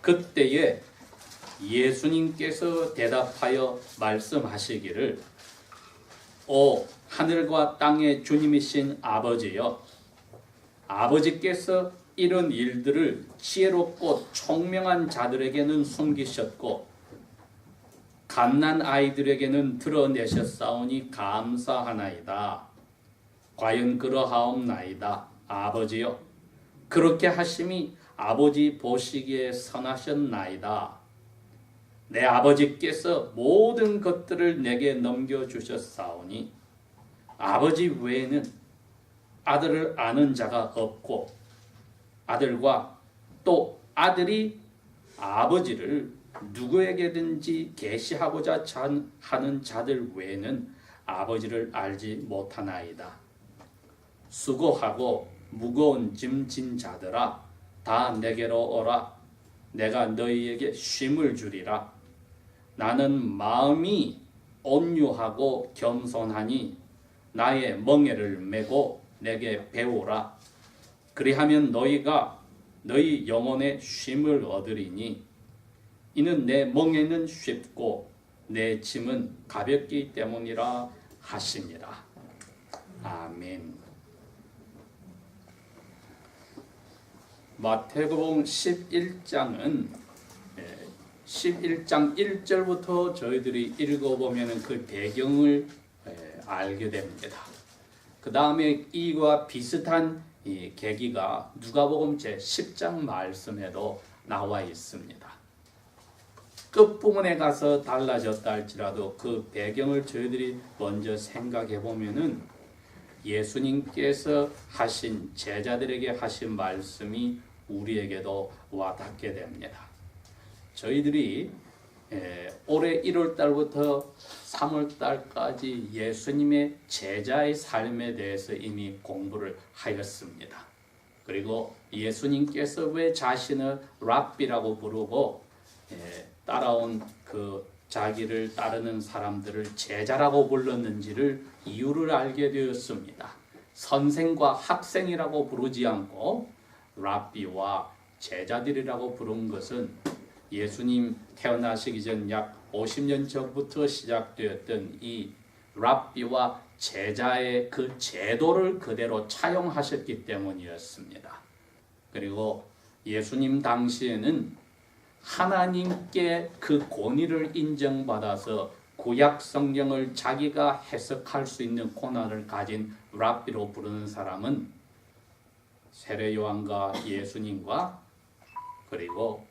그때에 예수님께서 대답하여 말씀하시기를 오 하늘과 땅의 주님이신 아버지여, 아버지께서 이런 일들을 지혜롭고 총명한 자들에게는 숨기셨고 갓난 아이들에게는 드러내셨사오니 감사하나이다. 과연 그러하옵나이다. 아버지여, 그렇게 하심이 아버지 보시기에 선하셨나이다. 내 아버지께서 모든 것들을 내게 넘겨주셨사오니 아버지 외에는 아들을 아는 자가 없고 아들과 또 아들이 아버지를 누구에게든지 계시하고자 하는 자들 외에는 아버지를 알지 못하나이다. 수고하고 무거운 짐 진 자들아, 다 내게로 오라. 내가 너희에게 쉼을 주리라. 나는 마음이 온유하고 겸손하니 나의 멍에를 메고 내게 배우라. 그리하면 너희가 너희 영혼의 쉼을 얻으리니 이는 내 멍에는 쉽고 내 짐은 가볍기 때문이라 하시니라. 아멘. 마태복음 11장은 11장 1절부터 저희들이 읽어보면 그 배경을 알게 됩니다. 그 다음에 이와 비슷한 이 계기가 누가복음 제10장 말씀에도 나와 있습니다. 끝부분에 가서 달라졌다 할지라도 그 배경을 저희들이 먼저 생각해 보면은 예수님께서 하신 제자들에게 하신 말씀이 우리에게도 와닿게 됩니다. 저희들이 올해 1월달부터 3월달까지 예수님의 제자의 삶에 대해서 이미 공부를 하였습니다. 그리고 예수님께서 왜 자신을 랍비라고 부르고 따라온 그 자기를 따르는 사람들을 제자라고 불렀는지를 이유를 알게 되었습니다. 선생과 학생이라고 부르지 않고 랍비와 제자들이라고 부른 것은 예수님 태어나시기 전 약 50년 전부터 시작되었던 이 랍비와 제자의 그 제도를 그대로 차용하셨기 때문이었습니다. 그리고 예수님 당시에는 하나님께 그 권위를 인정받아서 구약 성경을 자기가 해석할 수 있는 권한을 가진 랍비로 부르는 사람은 세례 요한과 예수님과 그리고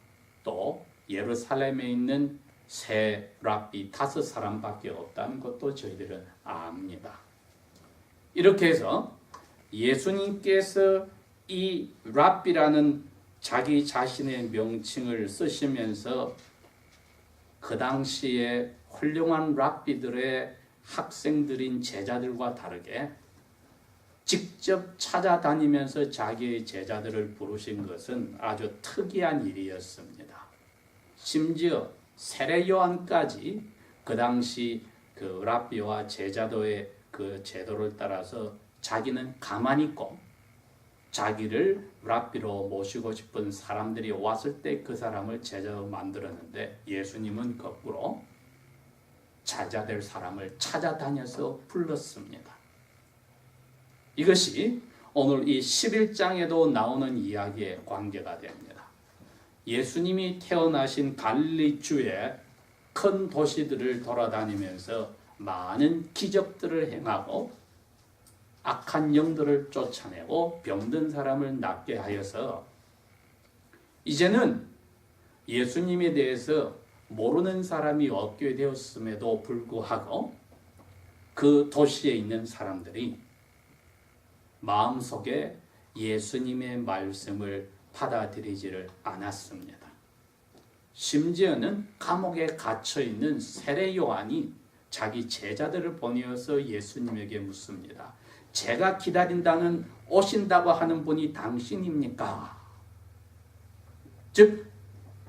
또 예루살렘에 있는 세 랍비 5사람밖에 없다는 것도 저희들은 압니다. 이렇게 해서 예수님께서 이 랍비라는 자기 자신의 명칭을 쓰시면서 그 당시에 훌륭한 랍비들의 학생들인 제자들과 다르게 직접 찾아다니면서 자기의 제자들을 부르신 것은 아주 특이한 일이었습니다. 심지어 세례 요한까지 그 당시 그 랍비와 제자도의 그 제도를 따라서 자기는 가만히 있고 자기를 랍비로 모시고 싶은 사람들이 왔을 때 그 사람을 제자로 만들었는데 예수님은 거꾸로 제자될 사람을 찾아다녀서 불렀습니다. 이것이 오늘 이 11장에도 나오는 이야기에 관계가 됩니다. 예수님이 태어나신 갈릴리주의 큰 도시들을 돌아다니면서 많은 기적들을 행하고 악한 영들을 쫓아내고 병든 사람을 낫게 하여서 이제는 예수님에 대해서 모르는 사람이 없게 되었음에도 불구하고 그 도시에 있는 사람들이 마음속에 예수님의 말씀을 받아들이지를 않았습니다. 심지어는 감옥에 갇혀있는 세례 요한이 자기 제자들을 보내어서 예수님에게 묻습니다. 제가 기다린다는 오신다고 하는 분이 당신입니까? 즉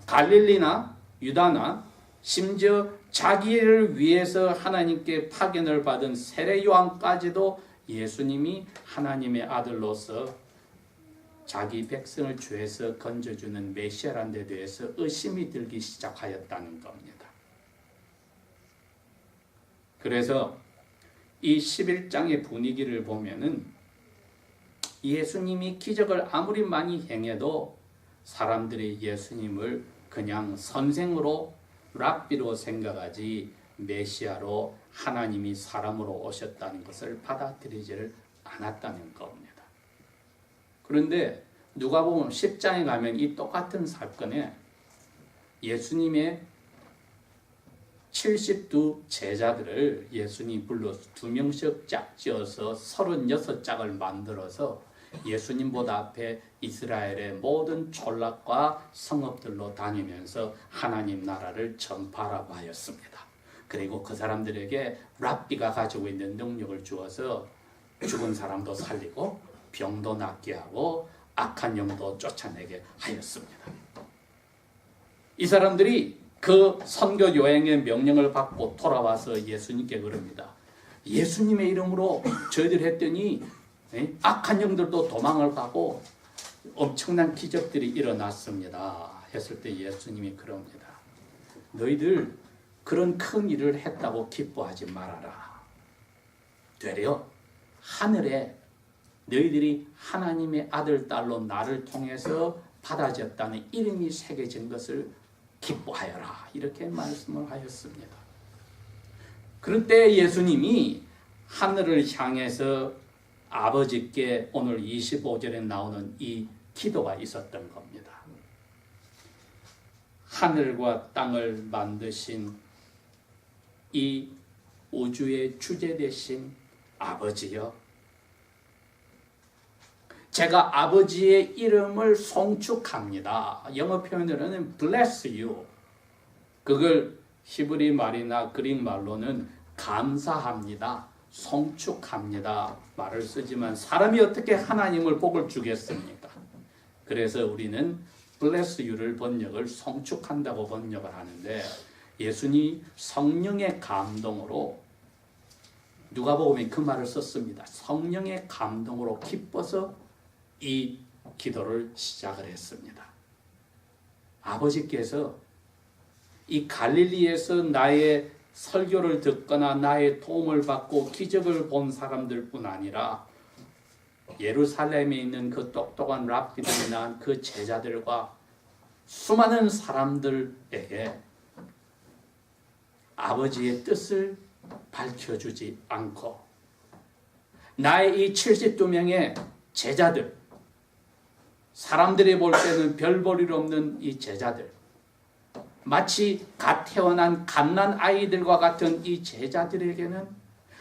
갈릴리나 유다나 심지어 자기를 위해서 하나님께 파견을 받은 세례 요한까지도 예수님이 하나님의 아들로서 자기 백성을 죄에서 건져주는 메시아라는 데 대해서 의심이 들기 시작하였다는 겁니다. 그래서 이 11장의 분위기를 보면은 예수님이 기적을 아무리 많이 행해도 사람들이 예수님을 그냥 선생으로 랍비로 생각하지 메시아로 하나님이 사람으로 오셨다는 것을 받아들이지를 않았다는 겁니다. 그런데 누가 보면 10장에 가면 이 똑같은 사건에 예수님의 72 제자들을 예수님이 불러서 2명씩 짝 지어서 36짝을 만들어서 예수님보다 앞에 이스라엘의 모든 촌락과 성읍들로 다니면서 하나님 나라를 전파하라고 하였습니다. 그리고 그 사람들에게 랍비가 가지고 있는 능력을 주어서 죽은 사람도 살리고 병도 낫게 하고 악한 영도 쫓아내게 하였습니다. 이 사람들이 그 선교 여행의 명령을 받고 돌아와서 예수님께 그럽니다. 예수님의 이름으로 저희들 했더니 악한 영들도 도망을 가고 엄청난 기적들이 일어났습니다. 했을 때 예수님이 그럽니다. 너희들 그런 큰 일을 했다고 기뻐하지 말아라. 되려 하늘에 너희들이 하나님의 아들, 딸로 나를 통해서 받아졌다는 이름이 새겨진 것을 기뻐하여라. 이렇게 말씀을 하였습니다. 그럴 때 예수님이 하늘을 향해서 아버지께 오늘 25절에 나오는 이 기도가 있었던 겁니다. 하늘과 땅을 만드신 이 우주의 주제 되신 아버지여, 제가 아버지의 이름을 송축합니다. 영어 표현으로는 bless you. 그걸 히브리 말이나 그릭 말로는 감사합니다, 송축합니다 말을 쓰지만 사람이 어떻게 하나님을 복을 주겠습니까? 그래서 우리는 bless you를 번역을 송축한다고 번역을 하는데, 예수님 성령의 감동으로 누가복음에 그 말을 썼습니다. 성령의 감동으로 기뻐서 이 기도를 시작을 했습니다. 아버지께서 이 갈릴리에서 나의 설교를 듣거나 나의 도움을 받고 기적을 본 사람들뿐 아니라 예루살렘에 있는 그 똑똑한 랍비들이나 그 제자들과 수많은 사람들에게 아버지의 뜻을 밝혀주지 않고 나의 이 72명의 제자들, 사람들이 볼 때는 별 볼 일 없는 이 제자들, 마치 갓 태어난 갓난 아이들과 같은 이 제자들에게는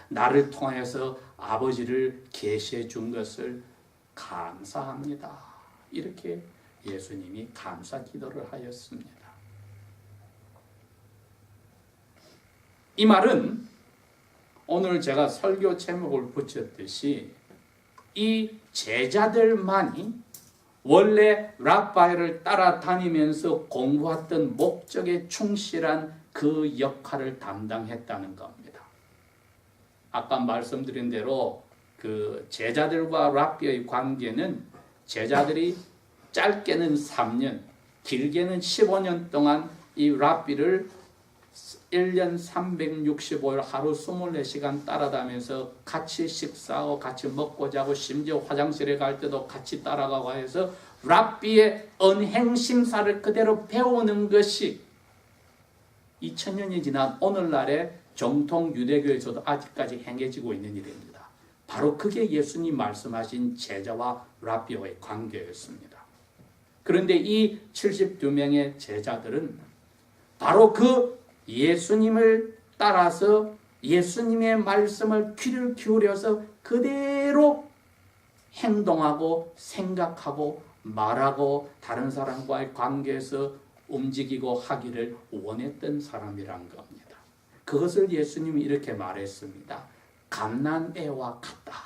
나를 통해서 아버지를 계시해 준 것을 감사합니다. 이렇게 예수님이 감사 기도를 하였습니다. 이 말은 오늘 제가 설교 제목을 붙였듯이 이 제자들만이 원래 랍바이를 따라다니면서 공부했던 목적에 충실한 그 역할을 담당했다는 겁니다. 아까 말씀드린 대로 그 제자들과 랍비의 관계는 제자들이 짧게는 3년, 길게는 15년 동안 이 랍비를 1년 365일 하루 24시간 따라다니면서 같이 식사하고 같이 먹고 자고 심지어 화장실에 갈 때도 같이 따라가고 해서 랍비의 언행심사를 그대로 배우는 것이 2000년이 지난 오늘날의 정통 유대교에서도 아직까지 행해지고 있는 일입니다. 바로 그게 예수님 말씀하신 제자와 랍비와의 관계였습니다. 그런데 이 72명의 제자들은 바로 그 예수님을 따라서 예수님의 말씀을 귀를 기울여서 그대로 행동하고 생각하고 말하고 다른 사람과의 관계에서 움직이고 하기를 원했던 사람이란 겁니다. 그것을 예수님이 이렇게 말했습니다. 갓난애와 같다.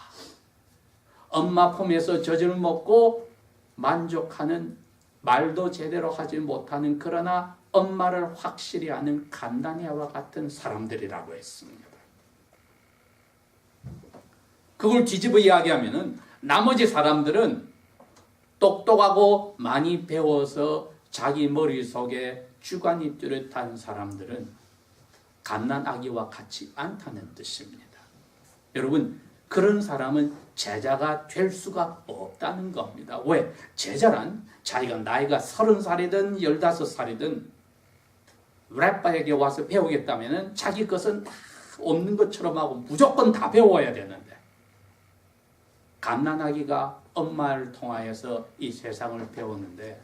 엄마 품에서 젖을 먹고 만족하는, 말도 제대로 하지 못하는, 그러나 엄마를 확실히 아는 갓난애와 같은 사람들이라고 했습니다. 그걸 뒤집어 이야기하면은 나머지 사람들은 똑똑하고 많이 배워서 자기 머릿속에 주관이 뚜렷한 사람들은 갓난아기와 같이 않다는 뜻입니다. 여러분, 그런 사람은 제자가 될 수가 없다는 겁니다. 왜? 제자란 자기가 나이가 30살이든 15살이든 랩바에게 와서 배우겠다면 자기 것은 다 없는 것처럼 하고 무조건 다 배워야 되는데, 갓난아기가 엄마를 통하여서 이 세상을 배웠는데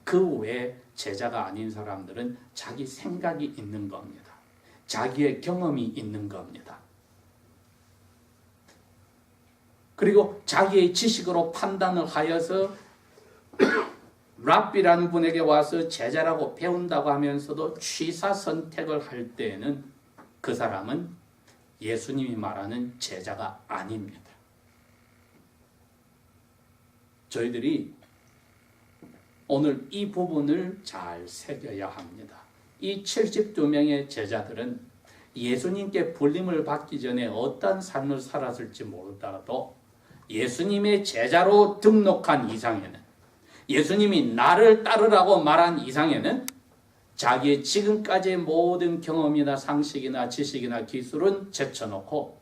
그 외에 제자가 아닌 사람들은 자기 생각이 있는 겁니다. 자기의 경험이 있는 겁니다. 그리고 자기의 지식으로 판단을 하여서 랍비라는 분에게 와서 제자라고 배운다고 하면서도 취사 선택을 할 때에는 그 사람은 예수님이 말하는 제자가 아닙니다. 저희들이 오늘 이 부분을 잘 새겨야 합니다. 이 72명의 제자들은 예수님께 불림을 받기 전에 어떤 삶을 살았을지 모르더라도 예수님의 제자로 등록한 이상에는, 예수님이 나를 따르라고 말한 이상에는 자기의 지금까지의 모든 경험이나 상식이나 지식이나 기술은 제쳐놓고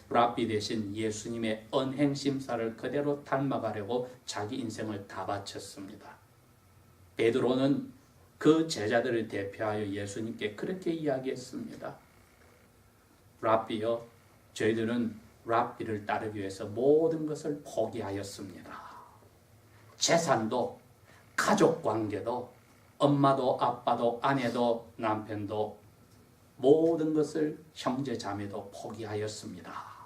랍비 대신 예수님의 언행심사를 그대로 닮아가려고 자기 인생을 다 바쳤습니다. 베드로는 그 제자들을 대표하여 예수님께 그렇게 이야기했습니다. 랍비여, 저희들은 랍비를 따르기 위해서 모든 것을 포기하였습니다. 재산도, 가족관계도, 엄마도 아빠도 아내도 남편도 모든 것을 형제자매도 포기하였습니다.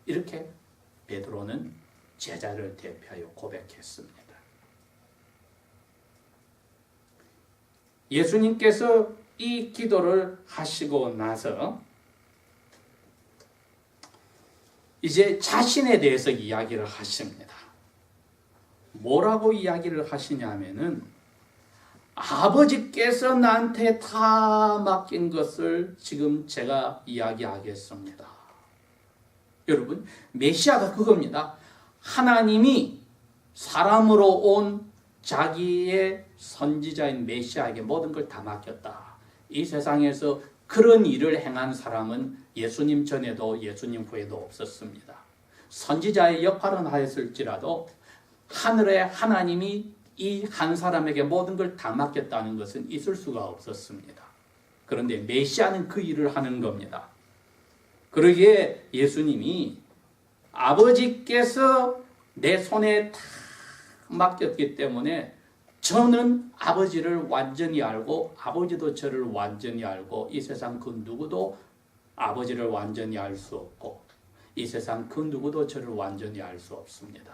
이렇게 베드로는 제자를 대표하여 고백했습니다. 예수님께서 이 기도를 하시고 나서 이제 자신에 대해서 이야기를 하십니다. 뭐라고 이야기를 하시냐면은 아버지께서 나한테 다 맡긴 것을 지금 제가 이야기하겠습니다. 여러분, 메시아가 그겁니다. 하나님이 사람으로 온 자기의 선지자인 메시아에게 모든 걸 다 맡겼다. 이 세상에서 그런 일을 행한 사람은 예수님 전에도 예수님 후에도 없었습니다. 선지자의 역할은 하였을지라도 하늘의 하나님이 이 한 사람에게 모든 걸 다 맡겼다는 것은 있을 수가 없었습니다. 그런데 메시아는 그 일을 하는 겁니다. 그러기에 예수님이 아버지께서 내 손에 다 맡겼기 때문에 저는 아버지를 완전히 알고 아버지도 저를 완전히 알고 이 세상 그 누구도 아버지를 완전히 알 수 없고 이 세상 그 누구도 저를 완전히 알 수 없습니다.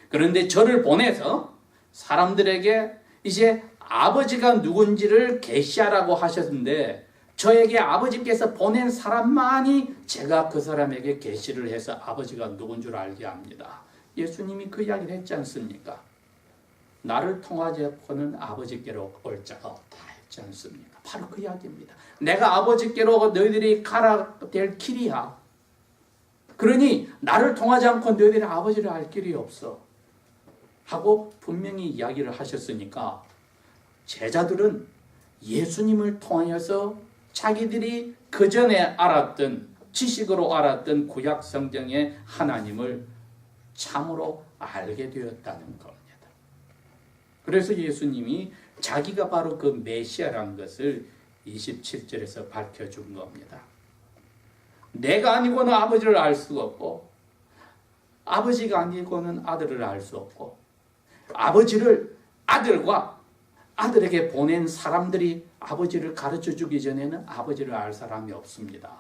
그런데 저를 보내서 사람들에게 이제 아버지가 누군지를 계시하라고 하셨는데 저에게 아버지께서 보낸 사람만이 제가 그 사람에게 계시를 해서 아버지가 누군 줄 알게 합니다. 예수님이 그 이야기를 했지 않습니까? 나를 통하여서는 아버지께로 올 자가 없다 했지 않습니까? 바로 그 이야기입니다. 내가 아버지께로 너희들이 가야 될 길이야. 그러니 나를 통하지 않고 너희들이 아버지를 알 길이 없어 하고 분명히 이야기를 하셨으니까 제자들은 예수님을 통하여서 자기들이 그 전에 알았던 지식으로 알았던 구약 성경의 하나님을 참으로 알게 되었다는 겁니다. 그래서 예수님이 자기가 바로 그 메시아라는 것을 27절에서 밝혀준 겁니다. 내가 아니고는 아버지를 알 수가 없고 아버지가 아니고는 아들을 알 수 없고 아버지를 아들과 아들에게 보낸 사람들이 아버지를 가르쳐 주기 전에는 아버지를 알 사람이 없습니다.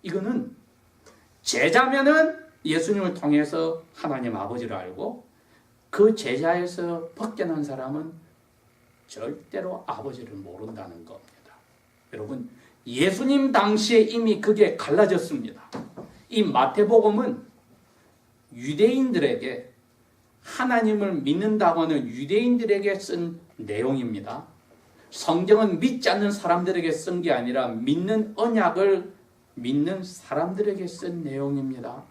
이거는 제자면은 예수님을 통해서 하나님 아버지를 알고 그 제자에서 벗겨난 사람은 절대로 아버지를 모른다는 겁니다. 여러분, 예수님 당시에 이미 그게 갈라졌습니다. 이 마태복음은 유대인들에게 하나님을 믿는다고 하는 유대인들에게 쓴 내용입니다. 성경은 믿지 않는 사람들에게 쓴 게 아니라 믿는 언약을 믿는 사람들에게 쓴 내용입니다.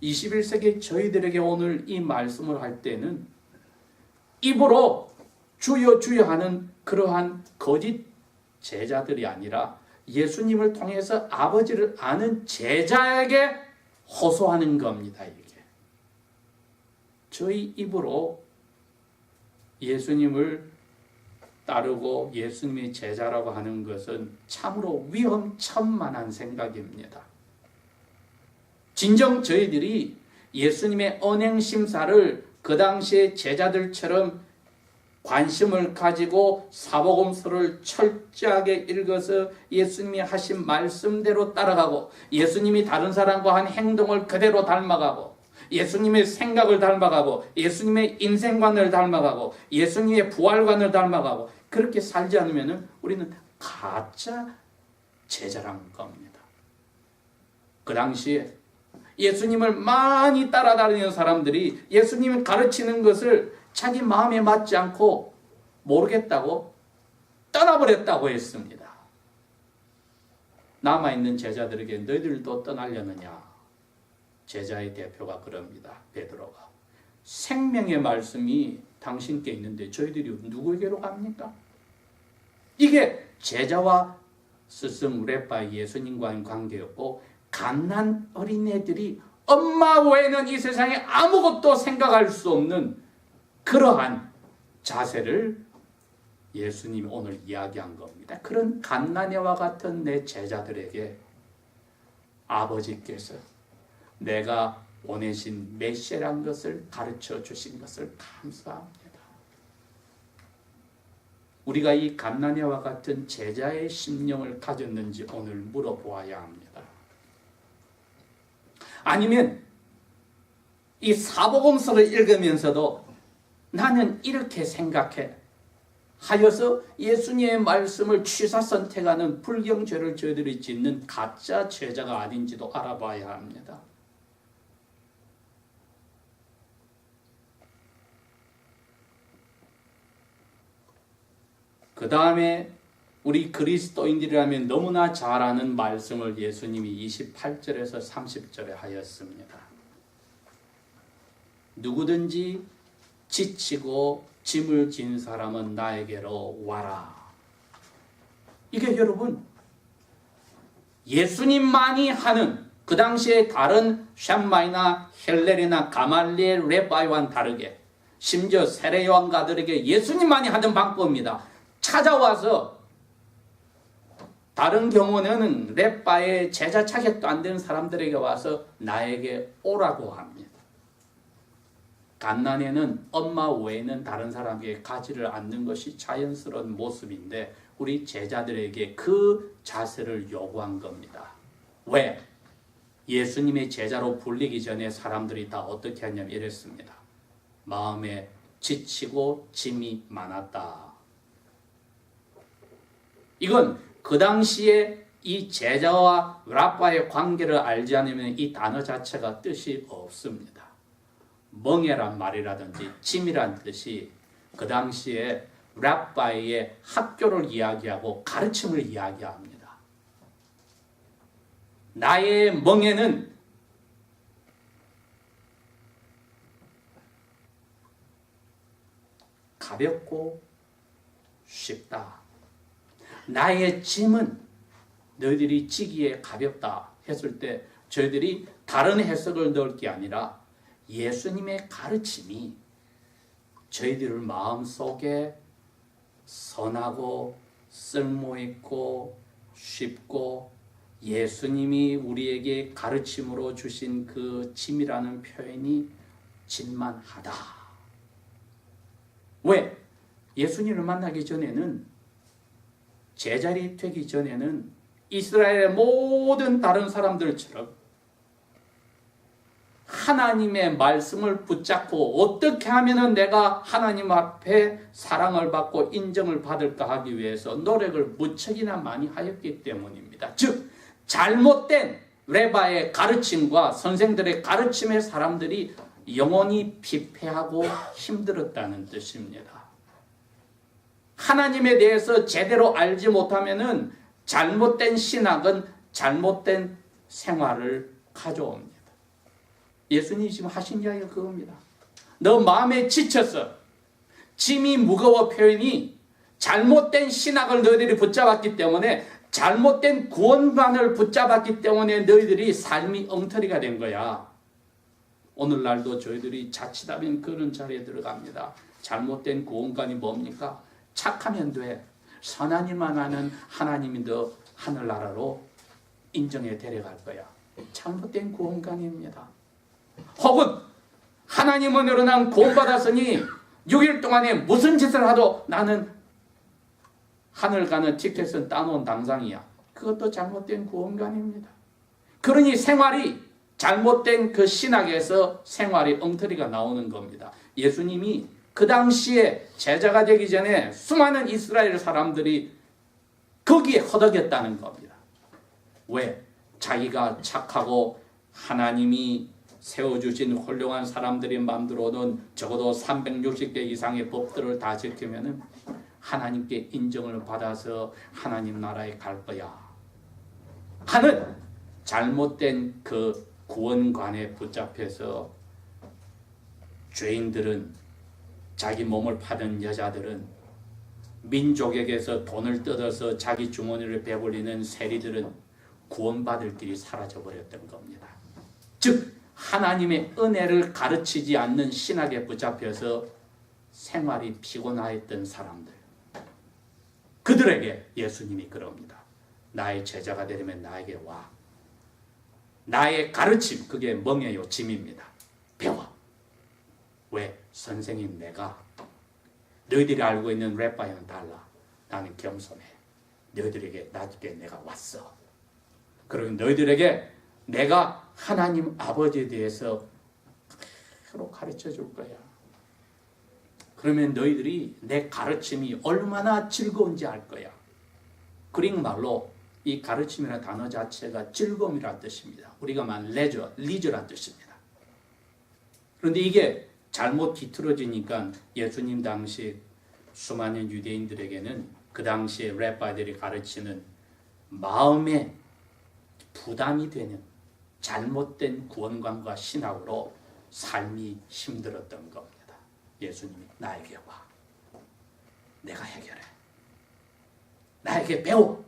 21세기 저희들에게 오늘 이 말씀을 할 때는 입으로 주여 주여 하는 그러한 거짓 제자들이 아니라 예수님을 통해서 아버지를 아는 제자에게 호소하는 겁니다. 이게 저희 입으로 예수님을 따르고 예수님의 제자라고 하는 것은 참으로 위험천만한 생각입니다. 진정 저희들이 예수님의 언행심사를 그 당시의 제자들처럼 관심을 가지고 사복음서를 철저하게 읽어서 예수님이 하신 말씀대로 따라가고 예수님이 다른 사람과 한 행동을 그대로 닮아가고 예수님의 생각을 닮아가고 예수님의 인생관을 닮아가고 예수님의 부활관을 닮아가고 그렇게 살지 않으면 우리는 가짜 제자라는 겁니다. 그 당시에 예수님을 많이 따라다니는 사람들이 예수님이 가르치는 것을 자기 마음에 맞지 않고 모르겠다고 떠나버렸다고 했습니다. 남아있는 제자들에게 너희들도 떠나려느냐? 제자의 대표가 그럽니다. 베드로가. 생명의 말씀이 당신께 있는데 저희들이 누구에게로 갑니까? 이게 제자와 스승 랩바 예수님과의 관계였고 갓난 어린애들이 엄마 외에는 이 세상에 아무것도 생각할 수 없는 그러한 자세를 예수님이 오늘 이야기한 겁니다. 그런 갓난애와 같은 내 제자들에게 아버지께서 내가 보내신 메시아란 것을 가르쳐 주신 것을 감사합니다. 우리가 이 갓난애와 같은 제자의 심령을 가졌는지 오늘 물어보아야 합니다. 아니면 이 사복음서를 읽으면서도 나는 이렇게 생각해 하여서 예수님의 말씀을 취사 선택하는 불경죄를 저희들이 짓는 가짜 제자가 아닌지도 알아봐야 합니다. 그 다음에 우리 그리스도인들이라면 너무나 잘 아는 말씀을 예수님이 28절에서 30절에 하였습니다. 누구든지 지치고 짐을 진 사람은 나에게로 와라. 이게 여러분 예수님만이 하는 그 당시에 다른 샴마이나 헬렐이나 가말리엘 레바이와는 다르게 심지어 세례요한가들에게 예수님만이 하던 방법입니다. 찾아와서 다른 경우는 랩바의 제자 자격도 안 되는 사람들에게 와서 나에게 오라고 합니다. 갓난에는 엄마 외에는 다른 사람에게 가지를 않는 것이 자연스러운 모습인데 우리 제자들에게 그 자세를 요구한 겁니다. 왜? 예수님의 제자로 불리기 전에 사람들이 다 어떻게 하냐면 이랬습니다. 마음에 지치고 짐이 많았다. 이건 그 당시에 이 제자와 랍바의 관계를 알지 않으면 이 단어 자체가 뜻이 없습니다. 멍에란 말이라든지 짐이란 뜻이 그 당시에 랍바의 학교를 이야기하고 가르침을 이야기합니다. 나의 멍에는 가볍고 쉽다. 나의 짐은 너희들이 지기에 가볍다 했을 때 저희들이 다른 해석을 넣을 게 아니라 예수님의 가르침이 저희들 마음속에 선하고 쓸모있고 쉽고 예수님이 우리에게 가르침으로 주신 그 짐이라는 표현이 짐만하다. 왜? 예수님을 만나기 전에는 제자리 되기 전에는 이스라엘의 모든 다른 사람들처럼 하나님의 말씀을 붙잡고 어떻게 하면 내가 하나님 앞에 사랑을 받고 인정을 받을까 하기 위해서 노력을 무척이나 많이 하였기 때문입니다. 즉 잘못된 레바의 가르침과 선생들의 가르침의 사람들이 영원히 피폐하고 힘들었다는 뜻입니다. 하나님에 대해서 제대로 알지 못하면은 잘못된 신학은 잘못된 생활을 가져옵니다. 예수님이 지금 하신 이야기가 그겁니다. 너 마음에 지쳐서 짐이 무거워 표현이 잘못된 신학을 너희들이 붙잡았기 때문에, 잘못된 구원관을 붙잡았기 때문에 너희들이 삶이 엉터리가 된 거야. 오늘날도 저희들이 자칫하면 그런 자리에 들어갑니다. 잘못된 구원관이 뭡니까? 착하면 돼. 선한 일만 하는 하나님이 너 하늘나라로 인정해 데려갈 거야. 잘못된 구원관입니다. 혹은 하나님 은혜로 난 구원받았으니 6일 동안에 무슨 짓을 하도 나는 하늘 가는 티켓은 따놓은 당상이야. 그것도 잘못된 구원관입니다. 그러니 생활이 잘못된 그 신학에서 생활이 엉터리가 나오는 겁니다. 예수님이 그 당시에 제자가 되기 전에 수많은 이스라엘 사람들이 거기에 허덕였다는 겁니다. 왜? 자기가 착하고 하나님이 세워주신 훌륭한 사람들이 만들어놓은 적어도 360개 이상의 법들을 다 지키면은 하나님께 인정을 받아서 하나님 나라에 갈 거야 하는 잘못된 그 구원관에 붙잡혀서 죄인들은, 자기 몸을 파는 여자들은, 민족에게서 돈을 뜯어서 자기 주머니를 배불리는 세리들은 구원받을 길이 사라져버렸던 겁니다. 즉 하나님의 은혜를 가르치지 않는 신학에 붙잡혀서 생활이 피곤하였던 사람들, 그들에게 예수님이 그럽니다. 나의 제자가 되려면 나에게 와. 나의 가르침, 그게 멍에요 짐입니다. 배워. 왜? 선생님, 내가 너희들이 알고 있는 랩바이는 달라. 나는 겸손해. 너희들에게 나중에 내가 왔어. 그리고 너희들에게 내가 하나님 아버지에 대해서 그대로 가르쳐 줄 거야. 그러면 너희들이 내 가르침이 얼마나 즐거운지 알 거야. 그릭 말로 이 가르침이라는 단어 자체가 즐거움이라는 뜻입니다. 우리가 말하는 리저라는 뜻입니다. 그런데 이게 잘못 뒤틀어지니까 예수님 당시 수많은 유대인들에게는 그 당시에 랩바이들이 가르치는 마음에 부담이 되는 잘못된 구원관과 신학으로 삶이 힘들었던 겁니다. 예수님이 나에게 와. 내가 해결해. 나에게 배워.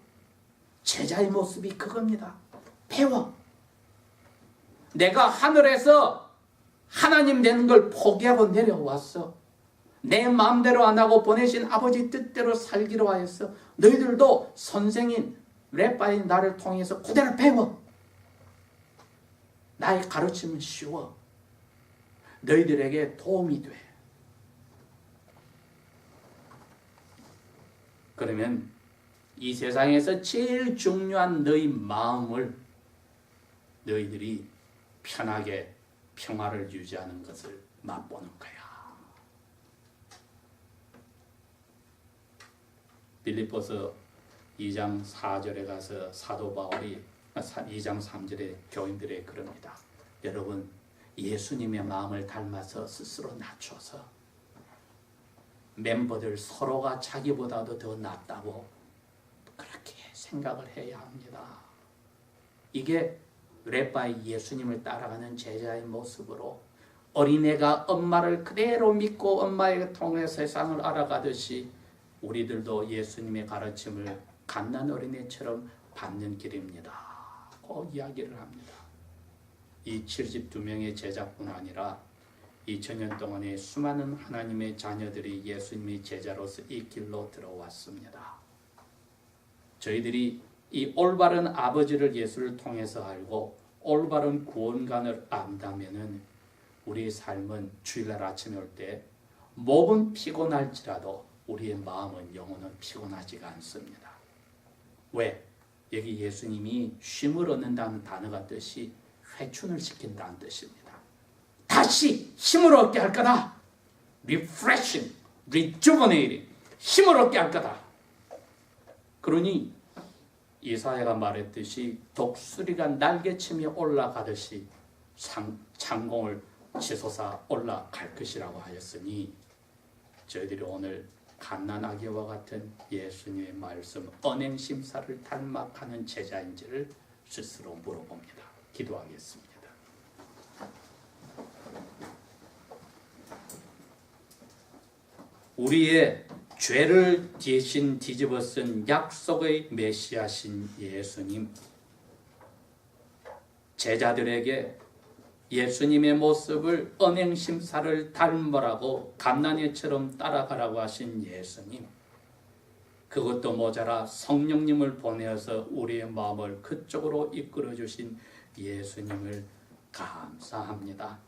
제자의 모습이 그겁니다. 배워. 내가 하늘에서 하나님 되는 걸 포기하고 내려왔어. 내 마음대로 안 하고 보내신 아버지 뜻대로 살기로 하였어. 너희들도 선생인 랩바인 나를 통해서 그대로 배워. 나의 가르침은 쉬워. 너희들에게 도움이 돼. 그러면 이 세상에서 제일 중요한 너희 마음을 너희들이 편하게 평화를 유지하는 것을 맛보는 거야. 빌립보서 2장 4절에 가서 사도 바울이 2장 3절에 교인들에 그럽니다. 여러분, 예수님의 마음을 닮아서 스스로 낮춰서 멤버들 서로가 자기보다도 더 낫다고 그렇게 생각을 해야 합니다. 이게 랩바이 예수님을 따라가는 제자의 모습으로 어린애가 엄마를 그대로 믿고 엄마에게 통해 세상을 알아가듯이 우리들도 예수님의 가르침을 갓난 어린애처럼 받는 길입니다. 그 이야기를 합니다. 이 72명의 제자뿐 아니라 2000년 동안에 수많은 하나님의 자녀들이 예수님의 제자로서 이 길로 들어왔습니다. 저희들이 이 올바른 아버지를 예수를 통해서 알고 올바른 구원관을 안다면은 우리의 삶은 주일날 아침에 올 때 몸은 피곤할지라도 우리의 마음은 영혼은 피곤하지가 않습니다. 왜? 여기 예수님이 쉼을 얻는다는 단어가 뜻이 회춘을 시킨다는 뜻입니다. 다시 힘을 얻게 할 거다. Refreshing, rejuvenating, 힘을 얻게 할 거다. 그러니 이사야가 말했듯이 독수리가 날개치며 올라가듯이 창공을 치솟아 올라갈 것이라고 하였으니 저희들이 오늘 갓난아기와 같은 예수님의 말씀 언행심사를 닮아가는 제자인지를 스스로 물어봅니다. 기도하겠습니다. 우리의 죄를 대신 뒤집어 쓴 약속의 메시아신 예수님, 제자들에게 예수님의 모습을 언행심사를 닮으라고 갓난아이처럼 따라가라고 하신 예수님, 그것도 모자라 성령님을 보내어서 우리의 마음을 그쪽으로 이끌어 주신 예수님을 감사합니다.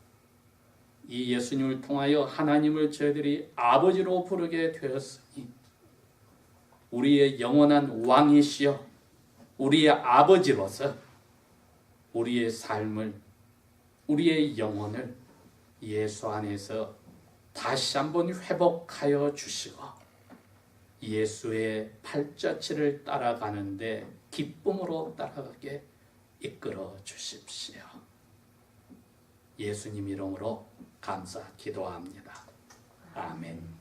이 예수님을 통하여 하나님을 저희들이 아버지로 부르게 되었으니 우리의 영원한 왕이시여 우리의 아버지로서 우리의 삶을, 우리의 영혼을 예수 안에서 다시 한번 회복하여 주시고 예수의 발자취를 따라가는데 기쁨으로 따라가게 이끌어 주십시오. 예수님 이름으로 감사 기도합니다. 아멘.